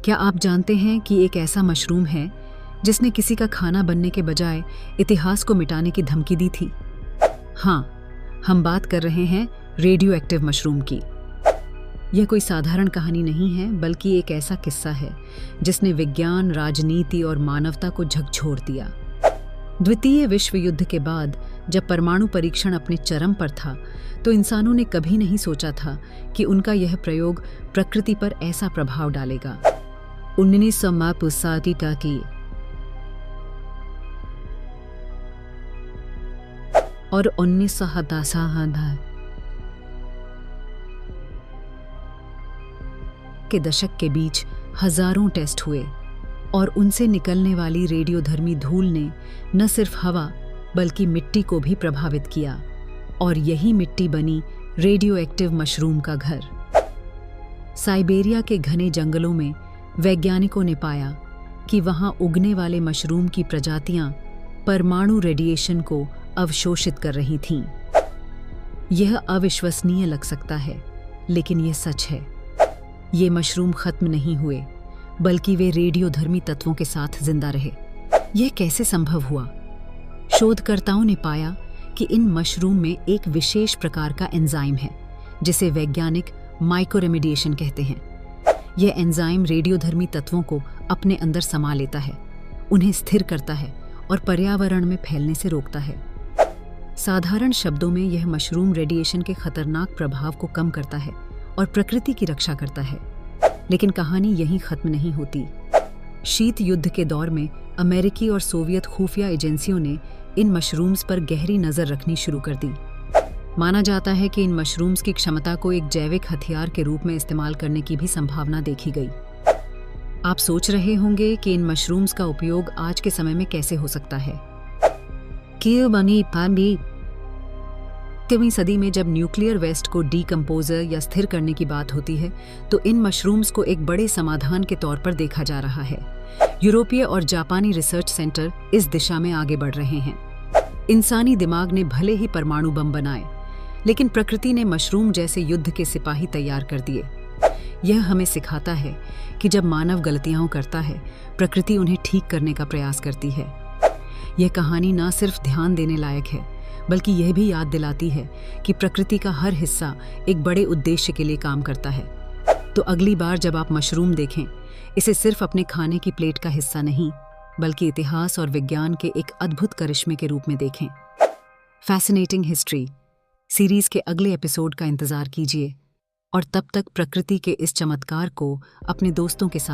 क्या आप जानते हैं कि एक ऐसा मशरूम है जिसने किसी का खाना बनने के बजाय इतिहास को मिटाने की धमकी दी थी? हाँ, हम बात कर रहे हैं रेडियो एक्टिव मशरूम की। यह कोई साधारण कहानी नहीं है, बल्कि एक ऐसा किस्सा है जिसने विज्ञान, राजनीति और मानवता को झकझोर दिया। द्वितीय विश्व युद्ध के बाद जब परमाणु परीक्षण अपने चरम पर था, तो इंसानों ने कभी नहीं सोचा था कि उनका यह प्रयोग प्रकृति पर ऐसा प्रभाव डालेगा। 1950 और 1970 के दशक के बीच हजारों टेस्ट हुए और उनसे निकलने वाली रेडियोधर्मी धूल ने न सिर्फ हवा बल्कि मिट्टी को भी प्रभावित किया, और यही मिट्टी बनी रेडियो एक्टिव मशरूम का घर। साइबेरिया के घने जंगलों में वैज्ञानिकों ने पाया कि वहां उगने वाले मशरूम की प्रजातियां परमाणु रेडिएशन को अवशोषित कर रही थीं। यह अविश्वसनीय लग सकता है, लेकिन यह सच है। ये मशरूम खत्म नहीं हुए, बल्कि वे रेडियोधर्मी तत्वों के साथ जिंदा रहे। यह कैसे संभव हुआ? शोधकर्ताओं ने पाया कि इन मशरूम में एक विशेष प्रकार का एंजाइम है जिसे वैज्ञानिक माइक्रोरेमिडिएशन कहते हैं। यह एंजाइम रेडियोधर्मी तत्वों को अपने अंदर समा लेता है, उन्हें स्थिर करता है और पर्यावरण में फैलने से रोकता है। साधारण शब्दों में यह मशरूम रेडिएशन के खतरनाक प्रभाव को कम करता है और प्रकृति की रक्षा करता है। लेकिन कहानी यहीं खत्म नहीं होती। शीत युद्ध के दौर में अमेरिकी और सोवियत खुफिया एजेंसियों ने इन मशरूम्स पर गहरी नजर रखनी शुरू कर दी। माना जाता है कि इन मशरूम्स की क्षमता को एक जैविक हथियार के रूप में इस्तेमाल करने की भी संभावना देखी गई। आप सोच रहे होंगे कि इन मशरूम्स का उपयोग आज के समय में कैसे हो सकता है। 20वीं सदी में जब न्यूक्लियर वेस्ट को डीकंपोजर या स्थिर करने की बात होती है, तो इन मशरूम्स को एक बड़े समाधान के तौर पर देखा जा रहा है। यूरोपीय और जापानी रिसर्च सेंटर इस दिशा में आगे बढ़ रहे हैं। इंसानी दिमाग ने भले ही परमाणु बम बनाए, लेकिन प्रकृति ने मशरूम जैसे युद्ध के सिपाही तैयार कर दिए। यह हमें सिखाता है कि जब मानव गलतियां करता है, प्रकृति उन्हें ठीक करने का प्रयास करती है। यह कहानी न सिर्फ ध्यान देने लायक है, बल्कि यह भी याद दिलाती है कि प्रकृति का हर हिस्सा एक बड़े उद्देश्य के लिए काम करता है। तो अगली बार जब आप मशरूम देखें, इसे सिर्फ अपने खाने की प्लेट का हिस्सा नहीं, बल्कि इतिहास और विज्ञान के एक अद्भुत करिश्मे के रूप में देखें। फैसिनेटिंग हिस्ट्री सीरीज के अगले एपिसोड का इंतजार कीजिए, और तब तक प्रकृति के इस चमत्कार को अपने दोस्तों के साथ